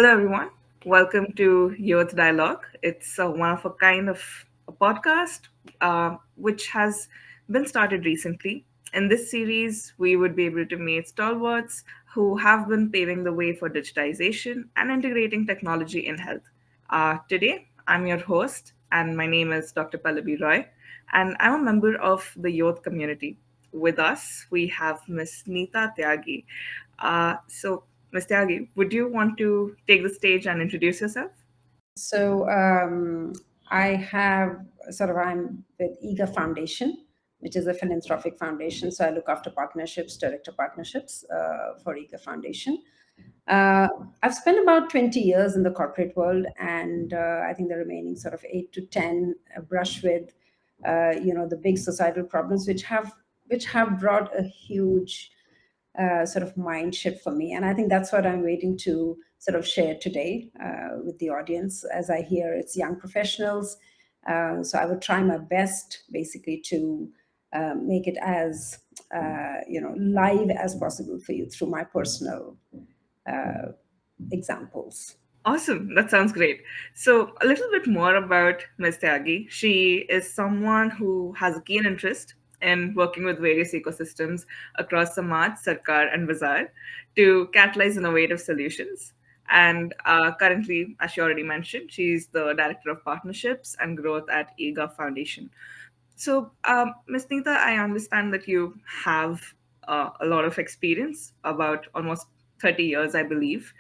Hello, everyone. Welcome to Youth Dialogue. It's a one of a kind of a podcast which has been started recently. In this series, we would be able to meet stalwarts who have been paving the way for digitization and integrating technology in health. Today, I'm your host, and my name is Dr. Pallavi Roy, and I'm a member of the youth community. With us, we have Miss Nita Tyagi. So, Ms. Tyagi, would you want to take the stage and introduce yourself? So I have I'm with eGov Foundation, which is a philanthropic foundation. So I look after partnerships, director partnerships for eGov Foundation. Uh, I've spent about 20 years in the corporate world, and I think the remaining sort of 8 to 10 brush with, the big societal problems which have brought a huge sort of mind shift for me. And I think that's what I'm waiting to sort of share today with the audience. As I hear it's young professionals, so I would try my best basically to make it as live as possible for you through my personal examples. Awesome. That sounds great. So, a little bit more about Ms. Tyagi. She is someone who has a keen interest in working with various ecosystems across Samaj, Sarkar, and Bazaar to catalyze innovative solutions. And currently, as she already mentioned, she's the Director of Partnerships and Growth at eGov Foundation. So, Ms. Nita, I understand that you have a lot of experience, about almost 30 years, I believe.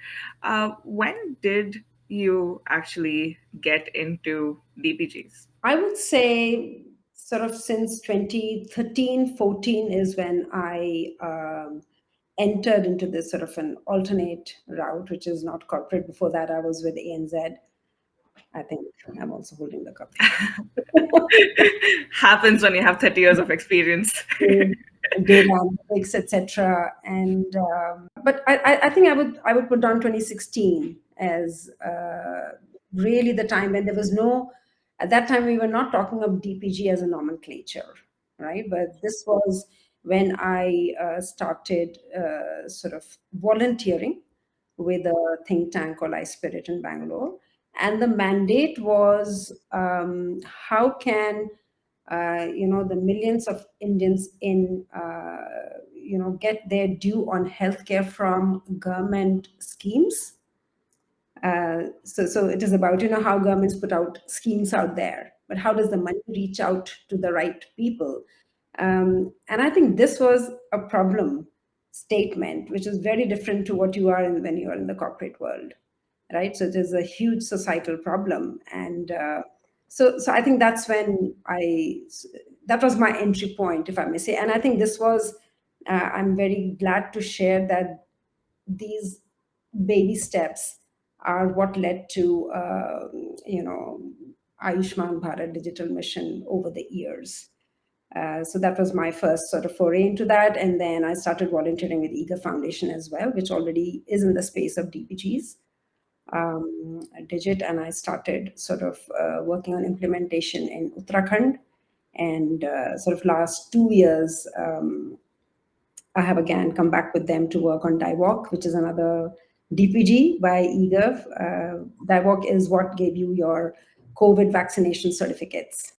When did you actually get into DPGs? I would say sort of since 2013, 14 is when I entered into this sort of an alternate route, which is not corporate. Before that, I was with ANZ. I think I'm also holding the cup. Happens when you have 30 years of experience. Data analytics, etc. And but I think I would put down 2016 as really the time when there was no. At that time, we were not talking of DPG as a nomenclature, right? But this was when I started sort of volunteering with a think tank called iSpirit in Bangalore. And the mandate was how can the millions of Indians in get their due on healthcare from government schemes. So it is about how governments put out schemes out there, but how does the money reach out to the right people? And I think this was a problem statement, which is very different to what you are in when you are in the corporate world, right? So it is a huge societal problem, and so I think that's when that was my entry point, if I may say. And I think this was I'm very glad to share that these baby steps are what led to Ayushman Bharat digital mission over the years. So that was my first sort of foray into that. And then I started volunteering with eGov Foundation as well, which already is in the space of DPGs, Digit. And I started sort of working on implementation in Uttarakhand. And sort of last 2 years, I have again come back with them to work on DIVOC, which is another DPG by eGov. DIVOC is what gave you your COVID vaccination certificates.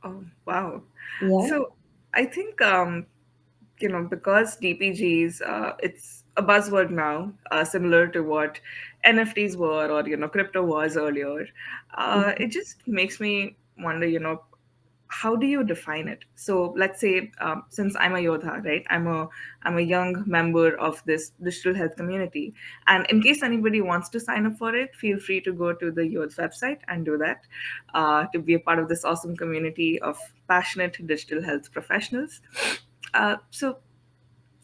Oh, wow. Yeah. So, I think because DPGs, it's a buzzword now, similar to what NFTs were or crypto was earlier. It just makes me wonder, how do you define it? So let's say, since I'm a Yodha, right? I'm a young member of this digital health community, and in case anybody wants to sign up for it, feel free to go to the Yodh website and do that, to be a part of this awesome community of passionate digital health professionals. So,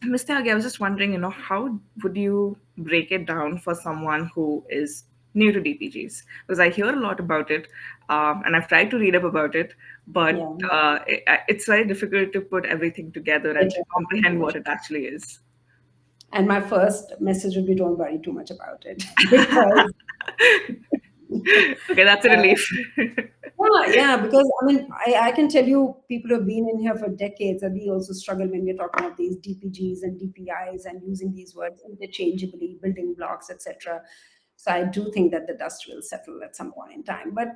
Mr. Agi, I was just wondering, how would you break it down for someone who is new to DPGs? Because I hear a lot about it, and I've tried to read up about it, but Yeah. it's very difficult to put everything together and comprehend what it actually is. And my first message would be don't worry too much about it. Because Okay, that's a relief. yeah, because I mean, I can tell you people who have been in here for decades, and we also struggle when we're talking about these DPGs and DPIs and using these words interchangeably, building blocks, etc. So I do think that the dust will settle at some point in time. But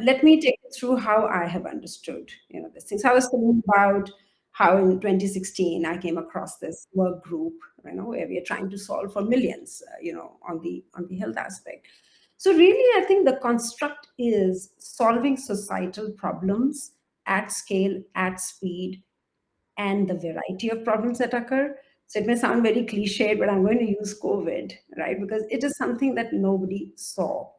let me take you through how I have understood, this thing. So I was thinking about how in 2016 I came across this work group, where we are trying to solve for millions, on the health aspect. So really, I think the construct is solving societal problems at scale, at speed, and the variety of problems that occur. So it may sound very cliched, but I'm going to use COVID, right? Because it is something that nobody saw,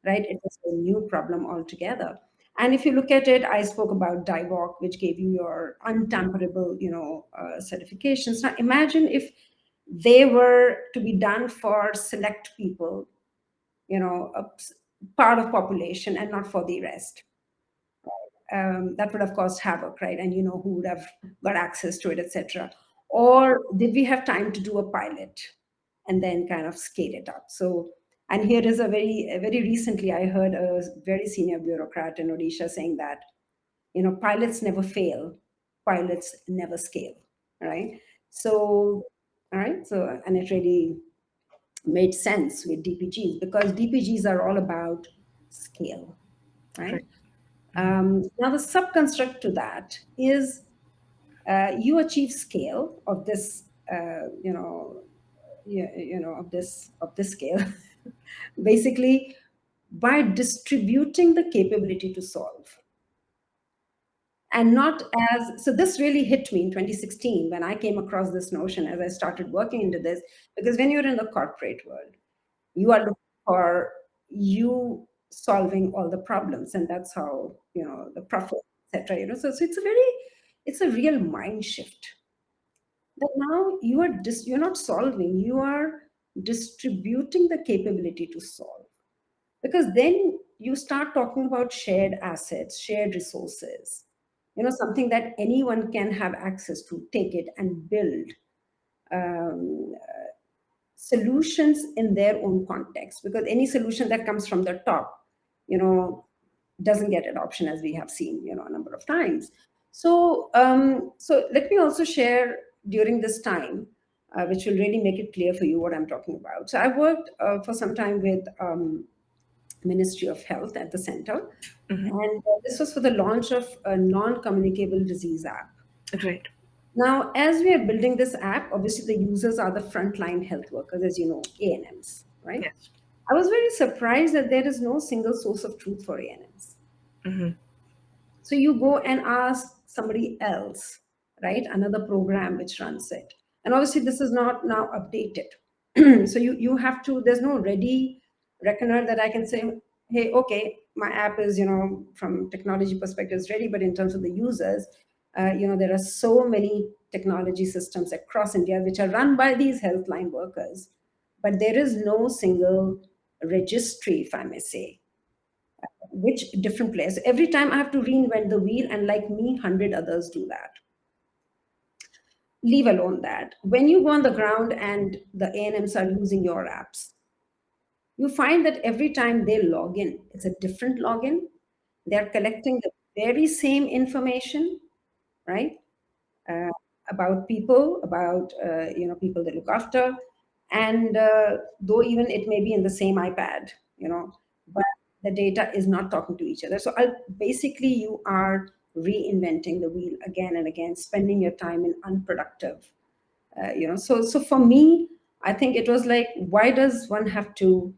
right? It was a new problem altogether. And if you look at it, I spoke about DIVOC, which gave you your untamperable, certifications. Now imagine if they were to be done for select people, a part of population, and not for the rest. That would have caused havoc, right? And who would have got access to it, etc. Or did we have time to do a pilot and then kind of scale it up? So, and here is very recently I heard a very senior bureaucrat in Odisha saying that pilots never fail, pilots never scale, right? So, all right, so and it really made sense with DPGs because DPGs are all about scale, right? Right. Now, the subconstruct to that is you achieve scale of this, of this scale, basically by distributing the capability to solve, and not as so. This really hit me in 2016 when I came across this notion as I started working into this, because when you're in the corporate world, you are looking for you solving all the problems, and that's how the profit, etc. So it's a real mind shift that now you're not solving, you are distributing the capability to solve, because then you start talking about shared assets, shared resources, something that anyone can have access to, take it and build um, solutions in their own context, because any solution that comes from the top you know doesn't get adoption, as we have seen a number of times. So let me also share during this time, which will really make it clear for you what I'm talking about. So I worked for some time with Ministry of Health at the center, and this was for the launch of a non-communicable disease app. Right. Now, as we are building this app, obviously the users are the frontline health workers, as you know, ANMs, right? Yes. I was very surprised that there is no single source of truth for ANMs. So you go and ask somebody else, right? Another program which runs it. And obviously this is not now updated. So you have to, there's no ready reckoner that I can say, hey, okay, my app is, from technology perspective is ready, but in terms of the users, there are so many technology systems across India which are run by these health line workers, but there is no single registry, if I may say, which different players. Every time I have to reinvent the wheel, and like me, 100 others do that. Leave alone that. When you go on the ground and the ANMs are using your apps, you find that every time they log in, it's a different login. They're collecting the very same information, right? Uh, about people, about people they look after, and though even it may be in the same iPad, but the data is not talking to each other. So basically, you are reinventing the wheel again and again, spending your time in unproductive. So for me, I think it was like, why does one have to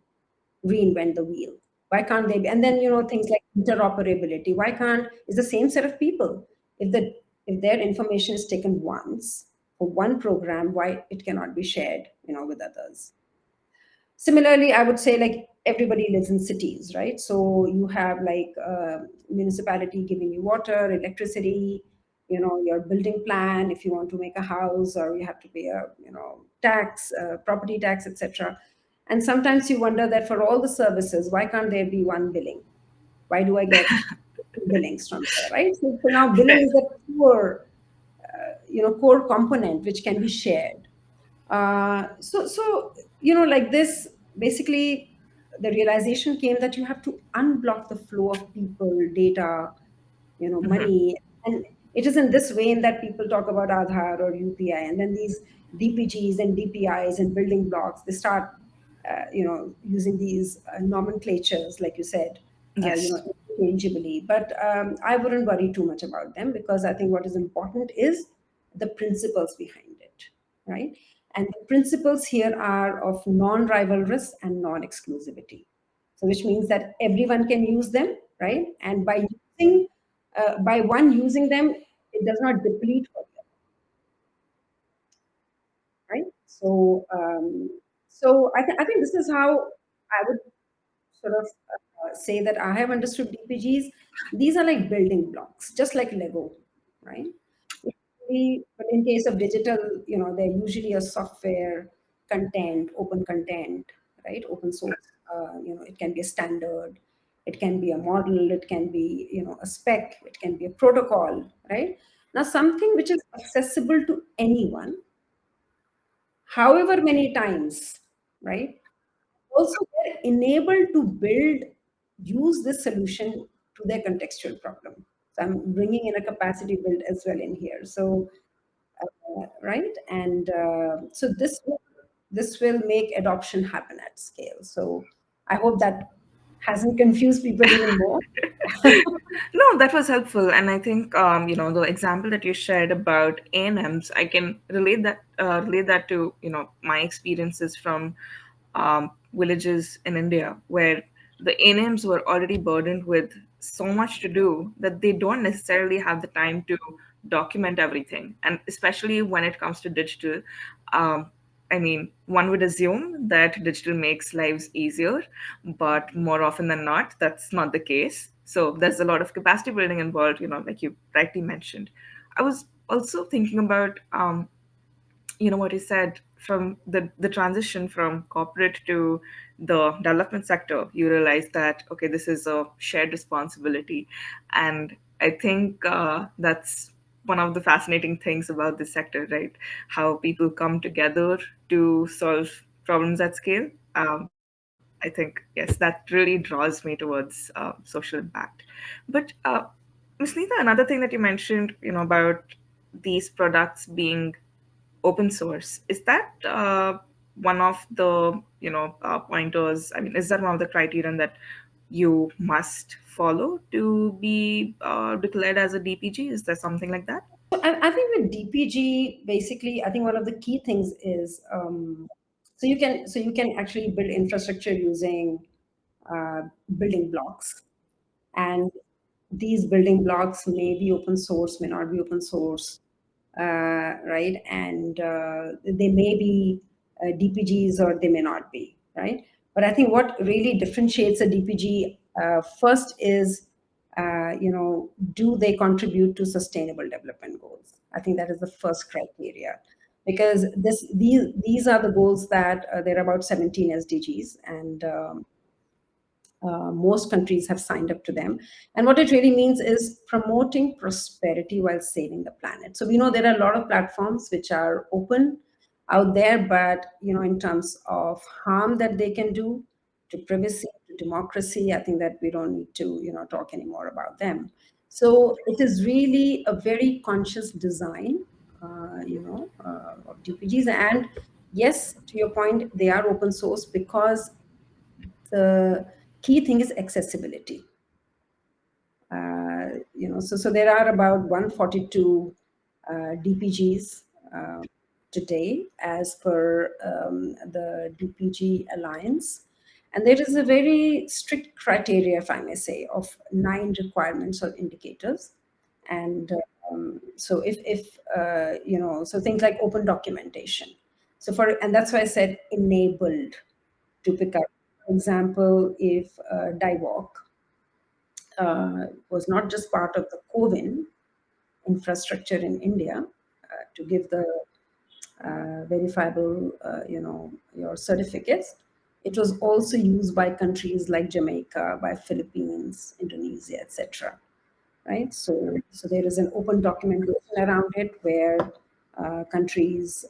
reinvent the wheel? Why can't they be? And then things like interoperability. Why can't it's the same set of people? If their information is taken once for one program, why it cannot be shared with others? Similarly, I would say, like, everybody lives in cities, right? So you have like municipality giving you water, electricity, your building plan if you want to make a house, or you have to pay a tax, property tax, etc. And sometimes you wonder that for all the services, why can't there be one billing? Why do I get billings from there, right? So now billing Right. is the core component which can be shared. So like this, basically, the realization came that you have to unblock the flow of people, data, money, and it is in this vein that people talk about Aadhaar or UPI, and then these DPGs and DPIs and building blocks, they start using these nomenclatures, like you said, Yes. interchangeably. But I wouldn't worry too much about them, because I think what is important is the principles behind it, right? And the principles here are of non-rivalrous and non-exclusivity. So, which means that everyone can use them, right? And by one using them, it does not deplete for the other, right? So I think this is how I would sort of say that I have understood DPGs. These are like building blocks, just like Lego, right? But in case of digital, they're usually a software, content, open content, right? Open source. It can be a standard, it can be a model, it can be a spec, it can be a protocol, right? Now, something which is accessible to anyone, however many times, right? Also, they're enabled to use this solution to their contextual problem. So I'm bringing in a capacity build as well in here. So, right, and so this will make adoption happen at scale. So I hope that hasn't confused people even more. No, that was helpful, and I think the example that you shared about A&Ms, I can relate that to my experiences from villages in India, where the A&Ms were already burdened with so much to do that they don't necessarily have the time to document everything, and especially when it comes to digital. Um, I mean, one would assume that digital makes lives easier, but more often than not, that's not the case. So there's a lot of capacity building involved, like you rightly mentioned. I was also thinking about, what you said, from the transition from corporate to the development sector. You realize that, okay, this is a shared responsibility. And I think that's one of the fascinating things about this sector, right? How people come together to solve problems at scale. I think, yes, that really draws me towards social impact. But Ms. Neeta, another thing that you mentioned, about these products being open source, is that one of the pointers? I mean, is that one of the criterion that you must follow to be declared as a DPG? Is there something like that? So I think with DPG, basically, I think one of the key things is, so you can actually build infrastructure using uh, building blocks, and these building blocks may be open source, may not be open source, right? And they may be DPGs or they may not be, right? But I think what really differentiates a DPG first is, do they contribute to sustainable development goals? I think that is the first criteria, because these are the goals that there are about 17 SDGs, and most countries have signed up to them. And what it really means is promoting prosperity while saving the planet. So we know there are a lot of platforms which are open out there, but in terms of harm that they can do to privacy, to democracy, I think that we don't need to talk anymore about them. So it is really a very conscious design, of DPGs. And yes, to your point, they are open source because the key thing is accessibility. So there are about 142 DPGs today, as per the DPG Alliance. And there is a very strict criteria, if I may say, of 9 requirements or indicators. And so so things like open documentation. And that's why I said enabled to pick up. For example, if DIVOC was not just part of the CoWIN infrastructure in India to give the verifiable, your certificates, it was also used by countries like Jamaica, by Philippines, Indonesia, etc. Right? So there is an open documentation around it where countries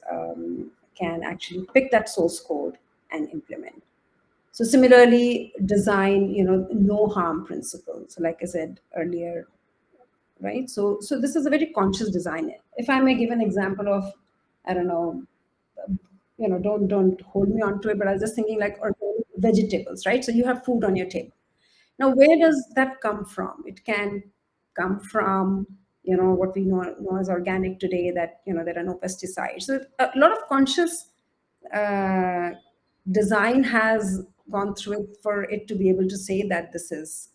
can actually pick that source code and implement. So similarly, design, no harm principle. So like I said earlier, right? So this is a very conscious design. If I may give an example of, I don't know, don't hold me onto it, but I was just thinking like organic vegetables, right? So you have food on your table. Now, where does that come from? It can come from, what we know as organic today, that, there are no pesticides. So a lot of conscious uh, design has gone through it for it to be able to say that this is,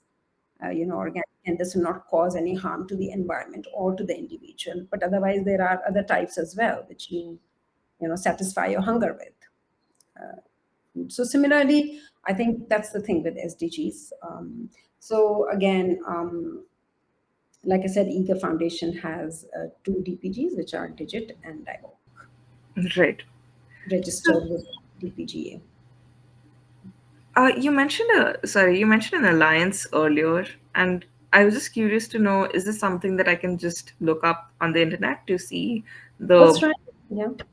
organic, and this will not cause any harm to the environment or to the individual. But otherwise, there are other types as well, which satisfy your hunger with. So similarly, I think that's the thing with SDGs. So again, like I said, eGov Foundation has two DPGs, which are Digit and DIVOC, Right. So, registered with DPGA. you mentioned an alliance earlier, and I was just curious to know, is this something that I can just look up on the internet to see the? That's right. Yeah. So,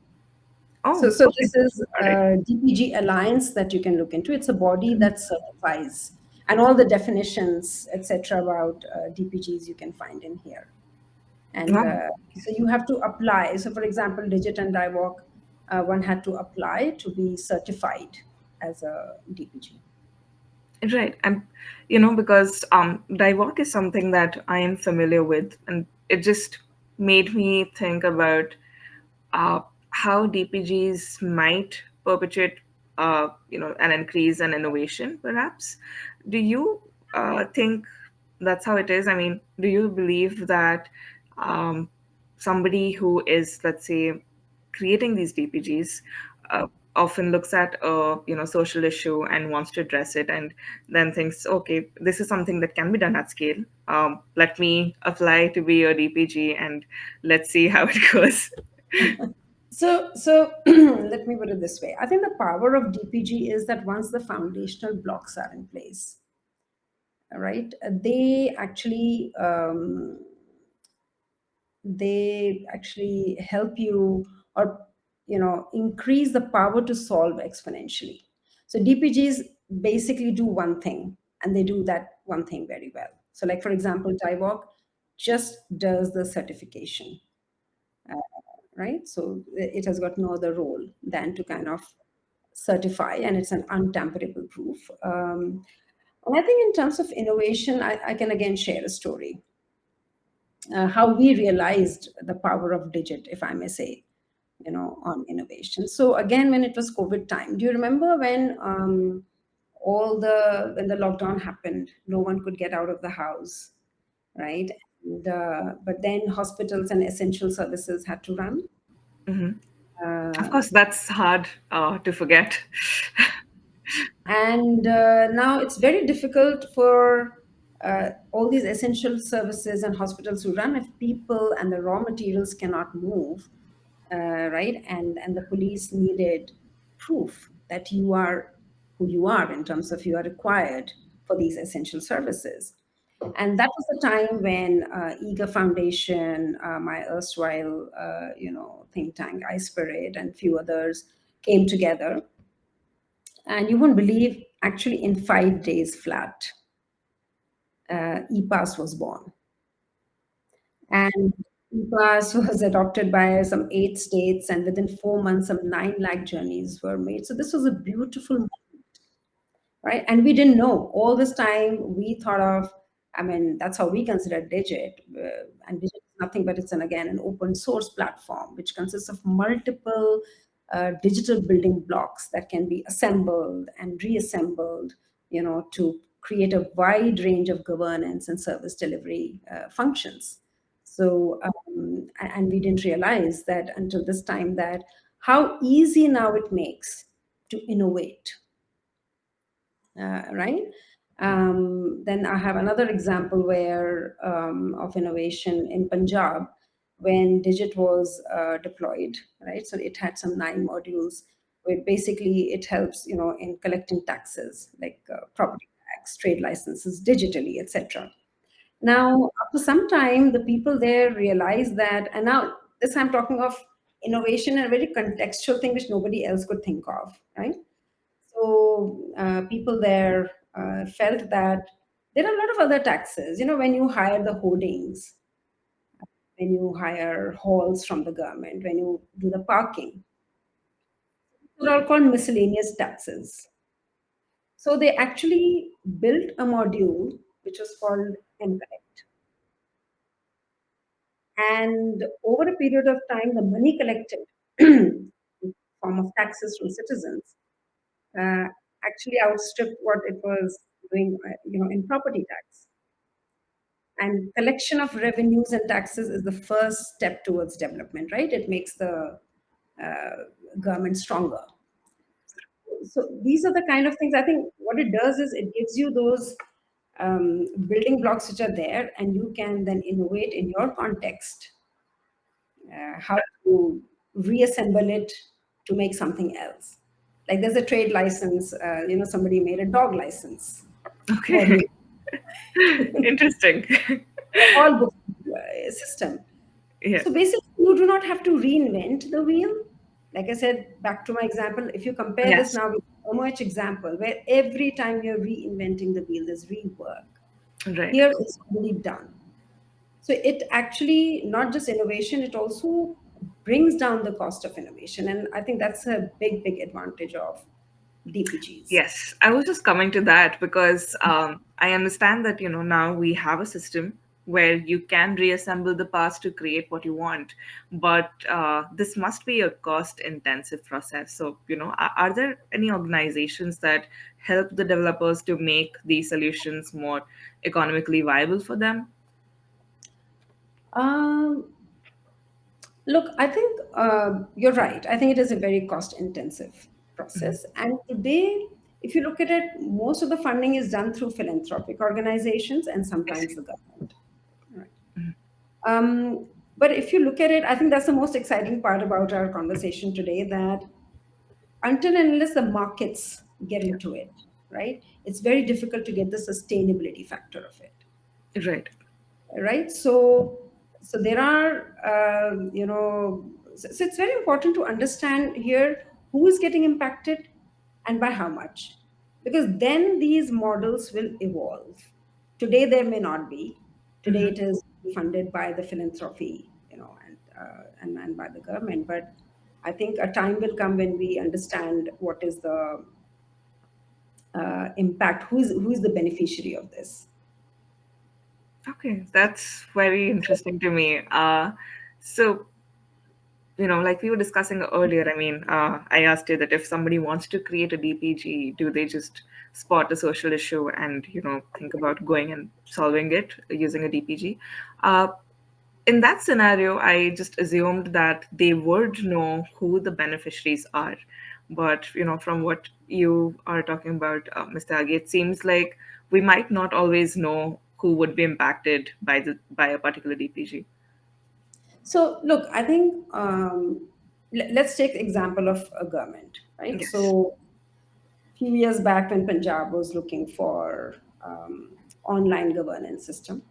Oh, so okay, this is all right. DPG Alliance that you can look into. It's a body that certifies, and all the definitions, etc., about DPGs you can find in here. And Wow. so you have to apply. So, for example, Digit and DIVOC, one had to apply to be certified as a DPG. Right. And because DIVOC is something that I am familiar with, and it just made me think about uh, how DPGs might perpetuate an increase in innovation, perhaps. Do you think that's how it is? I mean, do you believe that um, somebody who is, let's say, creating these DPGs often looks at a social issue and wants to address it, and then thinks, okay, this is something that can be done at scale. Let me apply to be a DPG and let's see how it goes. So let me put it this way. I think the power of DPG is that once the foundational blocks are in place, right, they actually help you, or increase the power to solve exponentially. So DPGs basically do one thing, and they do that one thing very well. So, like, for example, DIVOC just does the certification, right? So it has got no other role than to kind of certify, and it's an untamperable proof. And I think in terms of innovation, I can again share a story, how we realized the power of Digit, if I may say, on innovation. So again, when it was COVID time, do you remember when when the lockdown happened, no one could get out of the house, right? And, but then hospitals and essential services had to run. Hmm. Of Uh, course, that's hard to forget. and now it's very difficult for all these essential services and hospitals to run if people and the raw materials cannot move, right? And the police needed proof that you are who you are, in terms of you are required for these essential services. And that was the time when eager foundation, my erstwhile think tank iSpirit, and few others came together. And you won't believe, actually, in 5 days flat, ePass was born. And ePass was adopted by some 8 states, and within 4 months, some 9 lakh journeys were made. So this was a beautiful, right? And we didn't know all this time. We thought of, I mean, that's how we consider Digit. And Digit is nothing but it's an open source platform which consists of multiple digital building blocks that can be assembled and reassembled, to create a wide range of governance and service delivery functions. So, and we didn't realize that until this time, that how easy now it makes to innovate, right? Then I have another example where of innovation in Punjab, when Digit was deployed, right? So it had some 9 modules where basically it helps, in collecting taxes like property tax, trade licenses digitally, etc. Now, after some time, the people there realized that, and now this I'm talking of innovation and a very contextual thing which nobody else could think of, right? So people there felt that there are a lot of other taxes. When you hire the hoardings, when you hire halls from the government, when you do the parking, They're all called miscellaneous taxes. So they actually built a module which was called MConnect. And over a period of time, the money collected in form of taxes from citizens uh, actually outstripped what it was doing, in property tax. And collection of revenues and taxes is the first step towards development, right? It makes the uh, government stronger. So these are the kind of things. I think what it does is it gives you those building blocks which are there, and you can then innovate in your context, how to reassemble it to make something else. Like there's a trade license, somebody made a dog license Okay. module, Interesting. all book system. Yeah. So basically, you do not have to reinvent the wheel. Like I said, back to my example, if you compare this Yes. now with the much example, where every time you're reinventing the wheel, there's rework. Right. Here it's already done. So it actually not just innovation, it also brings down the cost of innovation. And I think that's a big, big advantage of DPGs. Yes, I was just coming to that because I understand that now we have a system where you can reassemble the past to create what you want, but this must be a cost-intensive process. So are there any organizations that help the developers to make these solutions more economically viable for them? Um, Look, I think you're right. I think it is a very cost intensive Mhm. process. And today, if you look at it, most of the funding is done through philanthropic organizations and I sometimes see. the government. Right. But if you look at it, I think that's the most exciting part about our conversation today, that until and unless the markets get Yeah. into it, right, it's very difficult to get the sustainability factor of it, Right. right? So there are so it's very important to understand here who is getting impacted and by how much, because then these models will evolve. Today there may not be. Today Mhm. it is funded by the philanthropy, and by the government, but I think a time will come when we understand what is the impact, who is the beneficiary of this. Okay, that's very interesting to me. So like we were discussing earlier, I mean, I asked you that if somebody wants to create a DPG, do they just spot a social issue and, think about going and solving it using a DPG? Uh, in that scenario, I just assumed that they would know who the beneficiaries are. But, from what you are talking about, Mr. Agi, it seems like we might not always know who would be impacted by a particular DPG. So look, I think let's take example of a government, right? Yes. So a few years back, when Punjab was looking for online governance system,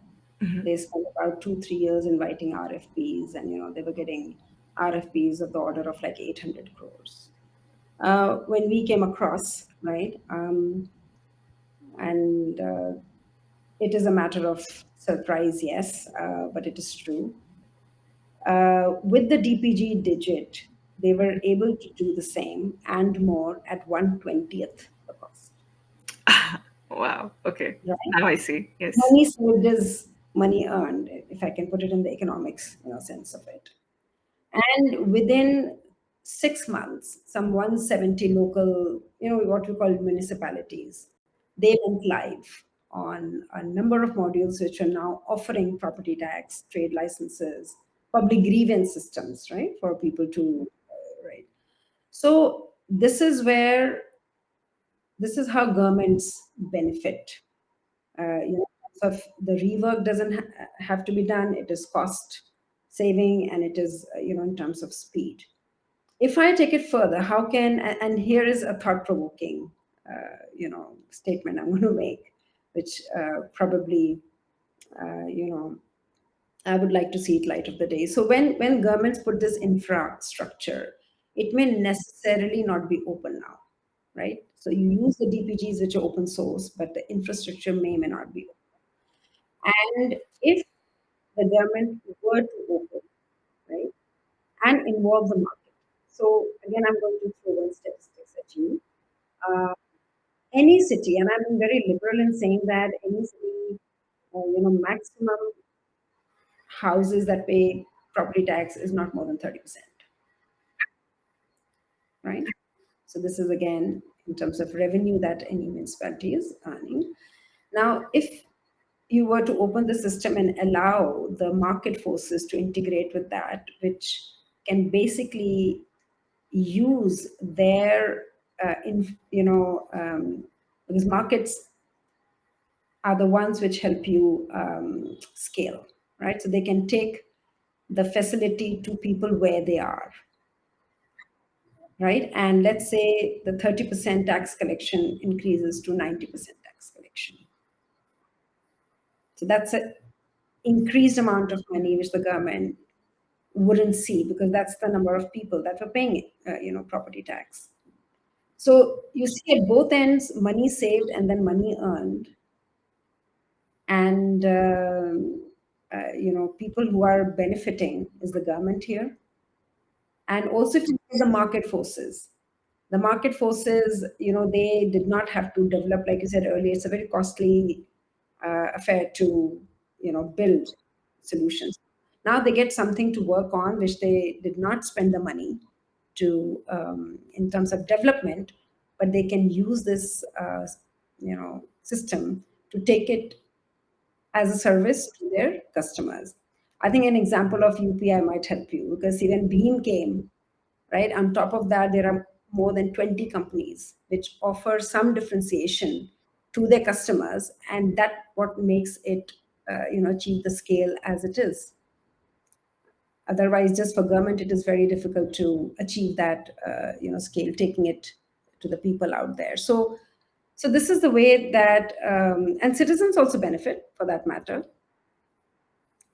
Hmm. they spent about 2 3 years inviting RFPs, and they were getting RFPs of the order of like 800 crores. When we came across, right, and it is a matter of surprise, yes, but it is true. With the DPG digit, they were able to do the same and more at 1/20th the cost. Wow. Okay. Right? Now I see. Yes. Money saved is money earned, if I can put it in the economics sense of it. And within 6 months, some 170 local, what we call municipalities, they went live on a number of modules which are now offering property tax, trade licenses, public grievance systems, right, for people to, right. So this is how governments benefit. So if the rework doesn't have to be done, it is cost saving, and it is, in terms of speed. If I take it further, how can, and here is a thought provoking, statement I'm going to make, which probably, I would like to see it light of the day. So when governments put this infrastructure, it may necessarily not be open now, right? So you use the DPGs which are open source, but the infrastructure may not be. And if the government were to open, right, and involve the market. So again, I'm going to throw one statistics at you. Uh, any city, and I'm very liberal in saying that any city, maximum houses that pay property tax is not more than 30%, right? So this is again in terms of revenue that any municipality is earning. Now, if you were to open the system and allow the market forces to integrate with that, which can basically use their, because markets are the ones which help you scale, right? So they can take the facility to people where they are, right? And let's say the 30% tax collection increases to 90% tax collection. So that's an increased amount of money which the government wouldn't see because that's the number of people that were paying, property tax. So you see at both ends, money saved and then money earned, and people who are benefiting is the government here, and also if you look at the market forces, they did not have to develop, like you said earlier, it's a very costly affair to, build solutions. Now they get something to work on, which they did not spend the money to, in terms of development, but they can use this, system to take it as a service to their customers. I think an example of UPI might help you because see, when Beam came, right, on top of that, there are more than 20 companies which offer some differentiation to their customers, and that what makes it, achieve the scale as it is. Otherwise, just for government, it is very difficult to achieve that, scale, taking it to the people out there. So this is the way that, and citizens also benefit for that matter,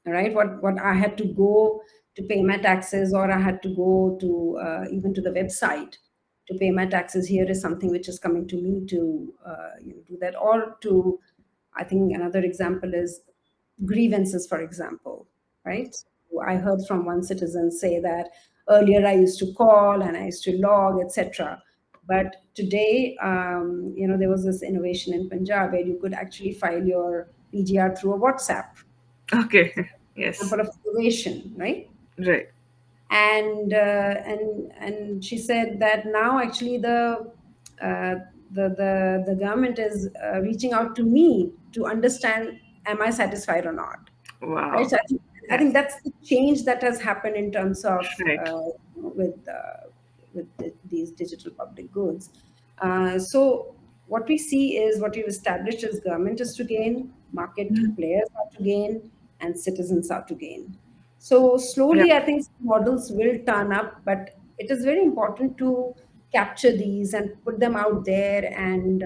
right? What I had to go to pay my taxes, or I had to go to, even to the website to pay my taxes, here is something which is coming to me to, do that. Or to, I think another example is grievances, for example, right? So I heard from one citizen say that earlier I used to call and I used to log, etc. But today, there was this innovation in Punjab where you could actually file your PGR through a WhatsApp. Okay. So Yes. example of innovation, right? Right. And she said that now actually uh, the government is reaching out to me to understand, am I satisfied or not, right? Wow. So I think Yes. that's the change that has happened in terms of, Right. these digital public goods. So what we see is, what we've established is, government is to gain, market Mhm. players are to gain, and citizens are to gain. So Yeah. slowly, I think models will turn up, but it is very important to capture these and put them out there and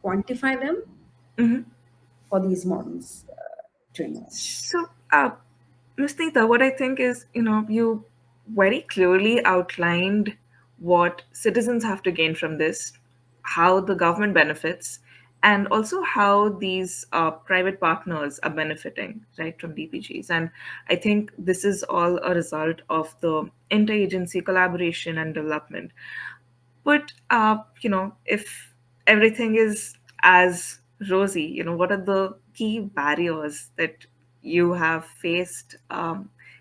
quantify them Mhm. for these models to emerge. So, Ms. Nita, what I think is, you very clearly outlined what citizens have to gain from this, how the government benefits, and also how these private partners are benefiting, right, from DPGs. And I think this is all a result of the interagency collaboration and development. But if everything is as rosy, what are the key barriers that you have faced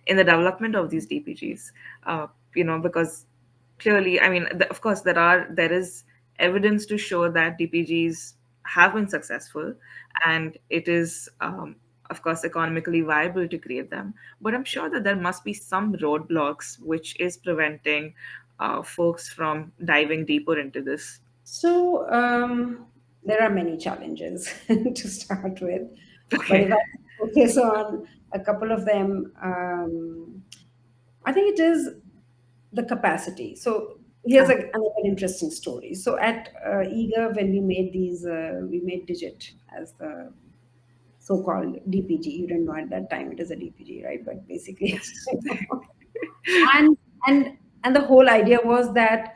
in the development of these DPGs? Because clearly, I mean, of course, there is evidence to show that DPGs have been successful, and it is, of course, economically viable to create them. But I'm sure that there must be some roadblocks which is preventing folks from diving deeper into this. So there are many challenges to start with, but Okay. if I focus on a couple of them, I think it is the capacity. So here's Ah, another interesting story. So at eGov, when we made Digit as the so-called DPG. You didn't know at that time it is a DPG, right? But basically, yes. and and and the whole idea was that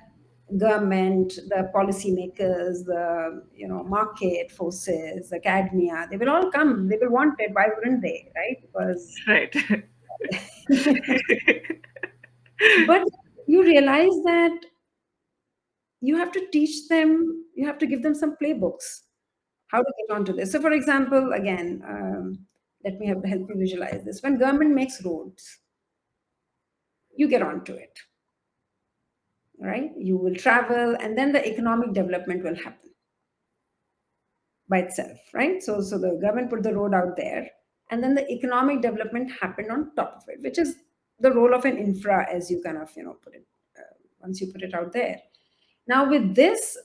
government, the policymakers, the market forces, academia, they will all come. They will want it. Why wouldn't they, right? Because Right. but you realize that you have to teach them, you have to give them some playbooks how to get onto this. So, for example, again, let me help you visualize this. When government makes roads, you get onto it, right? You will travel, and then the economic development will happen by itself, right? So the government put the road out there, and then the economic development happened on top of it, which is the role of an infra, as you kind of put it once you put it out there. Now with this,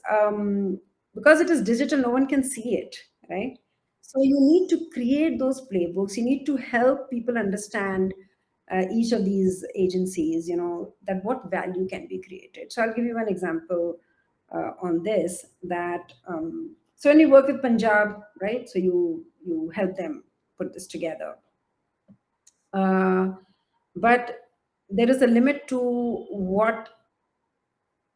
because it is digital, no one can see it, right? So you need to create those playbooks. You need to help people understand each of these agencies, that what value can be created. So I'll give you one example on this. That so when you work with Punjab, right? So you help them put this together, uh, but there is a limit to what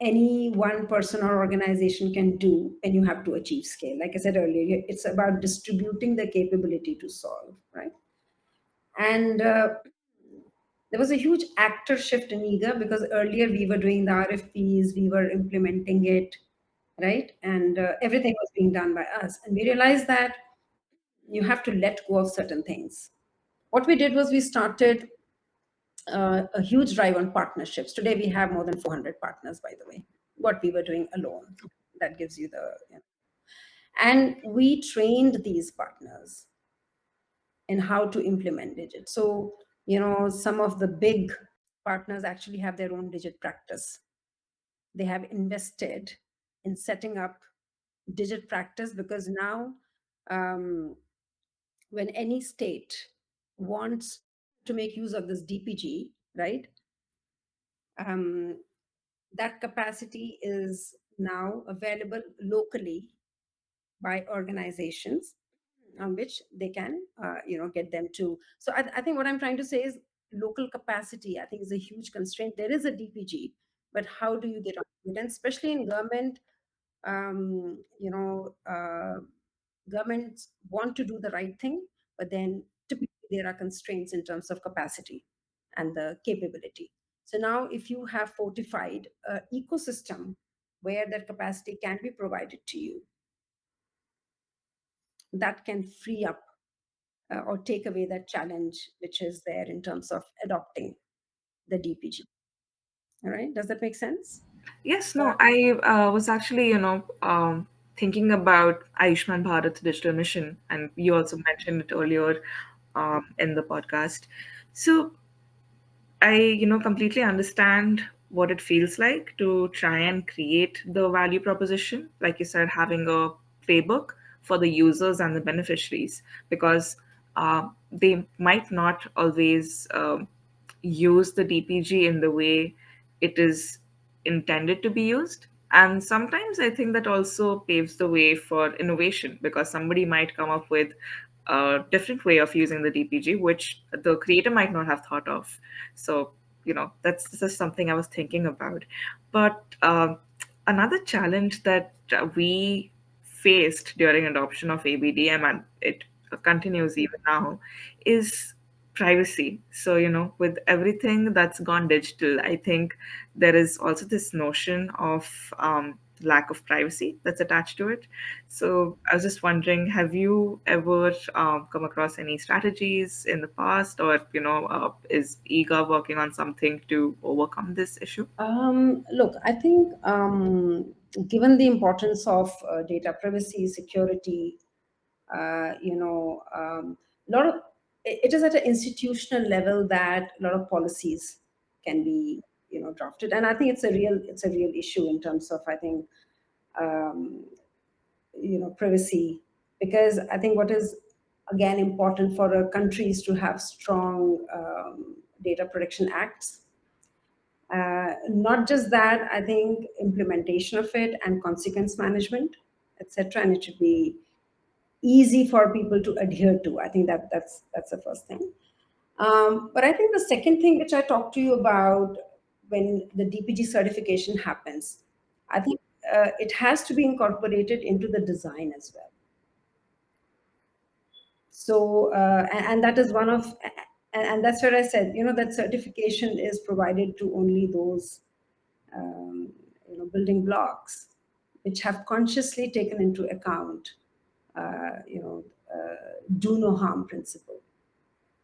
any one person or organization can do, and you have to achieve scale. Like I said earlier, it's about distributing the capability to solve, right? And there was a huge actor shift in eGov, because earlier we were doing the RFPs, we were implementing it, right? And everything was being done by us. And we realized that you have to let go of certain things. What we did was we started a huge drive on partnerships. Today we have more than 400 partners, by the way, what we were doing alone. That gives you and we trained these partners in how to implement digit. So, some of the big partners actually have their own digit practice. They have invested in setting up digit practice, because now, um, when any state wants to make use of this DPG, right? Um, that capacity is now available locally by organizations, on which they can get them to. So I think what I'm trying to say is, local capacity, I think, is a huge constraint. There is a DPG, but how do you get on it? And especially in government, um, you know uh, governments want to do the right thing, but then typically there are constraints in terms of capacity and the capability. So now, if you have fortified ecosystem where that capacity can be provided to you, that can free up or take away that challenge which is there in terms of adopting the DPG. All right, does that make sense? Yes, no, I was actually, thinking about Ayushman Bharat Digital Mission, and you also mentioned it earlier in the podcast. So I, completely understand what it feels like to try and create the value proposition. Like you said, having a playbook for the users and the beneficiaries, because they might not always use the DPG in the way it is intended to be used. And sometimes I think that also paves the way for innovation, because somebody might come up with a different way of using the DPG, which the creator might not have thought of. So, that's just something I was thinking about. But another challenge that we faced during adoption of ABDM, and it continues even now, is privacy. So, with everything that's gone digital, I think there is also this notion of lack of privacy that's attached to it. So, I was just wondering, have you ever come across any strategies in the past, or, is eGov working on something to overcome this issue? Look, I think, given the importance of data privacy, security, a lot of it is at an institutional level that a lot of policies can be drafted, and I think it's a real issue in terms of, I think, um, privacy, because I think what is again important for a country is to have strong data protection acts. Not just that, I think implementation of it and consequence management, etc., and it should be easy for people to adhere to. I think that's the first thing. But I think the second thing which I talked to you about, when the DPG certification happens, I think it has to be incorporated into the design as well. So, and that is one of, and that's where I said, that certification is provided to only those. um, building blocks, which have consciously taken into account, do no harm principle.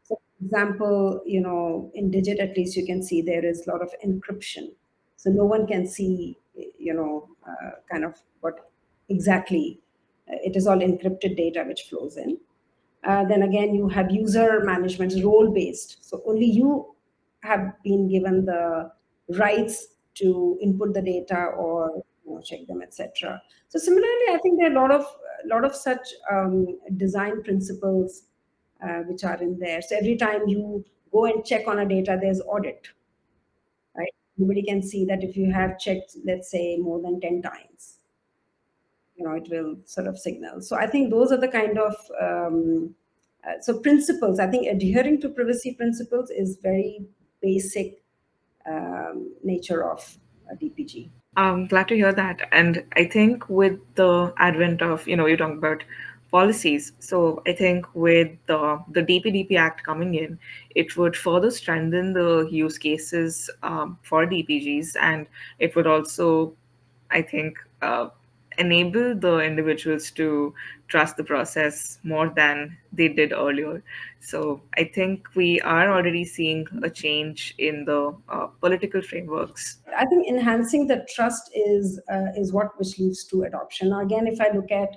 So, for example, in digit, at least you can see there is a lot of encryption. So no one can see, kind of what exactly, it is all encrypted data which flows in. Then again, you have user management, role based. So only you have been given the rights to input the data or check them, etc. So similarly, I think there are a lot of such design principles which are in there. So every time you go and check on a data, there's audit, right? Everybody can see that if you have checked, let's say, more than 10 times, it will sort of signal. So I think those are the kind of so principles. I think adhering to privacy principles is very basic nature of a DPG. I'm glad to hear that. And I think with the advent of, you're talking about policies. So I think with the DPDP Act coming in, it would further strengthen the use cases for DPGs. And it would also, I think, enable the individuals to trust the process more than they did earlier. So I think we are already seeing a change in the political frameworks. I think enhancing the trust is what which leads to adoption. Now, again, if I look at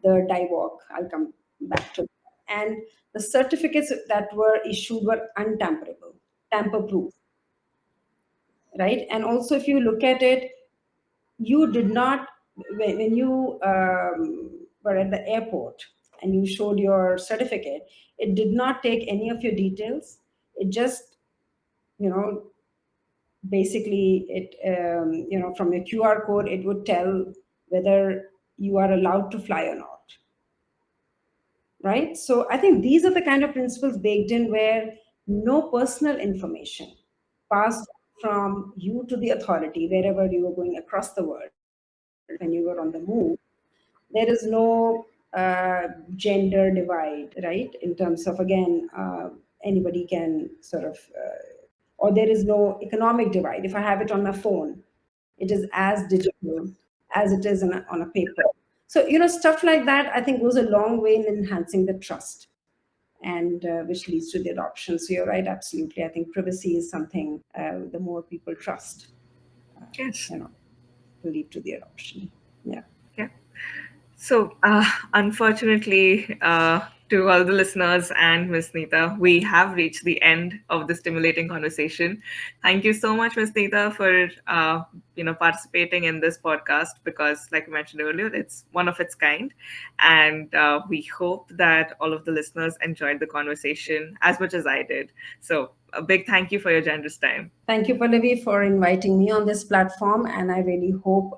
the DIVOC, I'll come back to that. And the certificates that were issued were untamperable, tamper-proof, right? And also, if you look at it, you did not when you were at the airport and you showed your certificate, it did not take any of your details. It just, you know basically, it from your QR code, it would tell whether you are allowed to fly or not, right? So I think these are the kind of principles baked in, where no personal information passed from you to the authority wherever you were going across the world when you were on the move. There is no gender divide, right? In terms of, again, anybody can sort of, or there is no economic divide. If I have it on my phone, it is as digital as it is on a paper. So, stuff like that, I think, goes a long way in enhancing the trust, and which leads to the adoption. So you're right, absolutely. I think privacy is something, the more people trust, Yes. will lead to the adoption. Yeah. Yeah. So, unfortunately, to all the listeners and Miss Nita, we have reached the end of the stimulating conversation. Thank you so much, Miss Nita, for participating in this podcast, because, like I mentioned earlier, it's one of its kind, and we hope that all of the listeners enjoyed the conversation as much as I did. So, a big thank you for your generous time. Thank you, Pallavi, for inviting me on this platform, and I really hope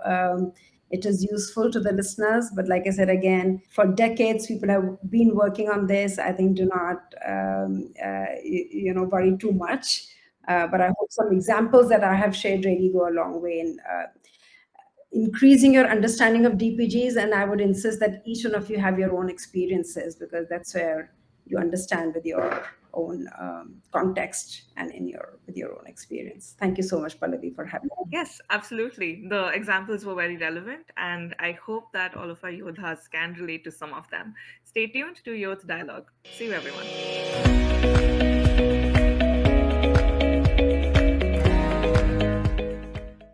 it is useful to the listeners. But like I said, again, for decades, people have been working on this. I think do not, worry too much. But I hope some examples that I have shared really go a long way in increasing your understanding of DPGs. And I would insist that each one of you have your own experiences, because that's where you understand with your own context and with your own experience. Thank you so much, Pallavi, for having me. Yes, absolutely. The examples were very relevant, and I hope that all of our yodhas can relate to some of them. Stay tuned to Youth Dialogue. See you, everyone.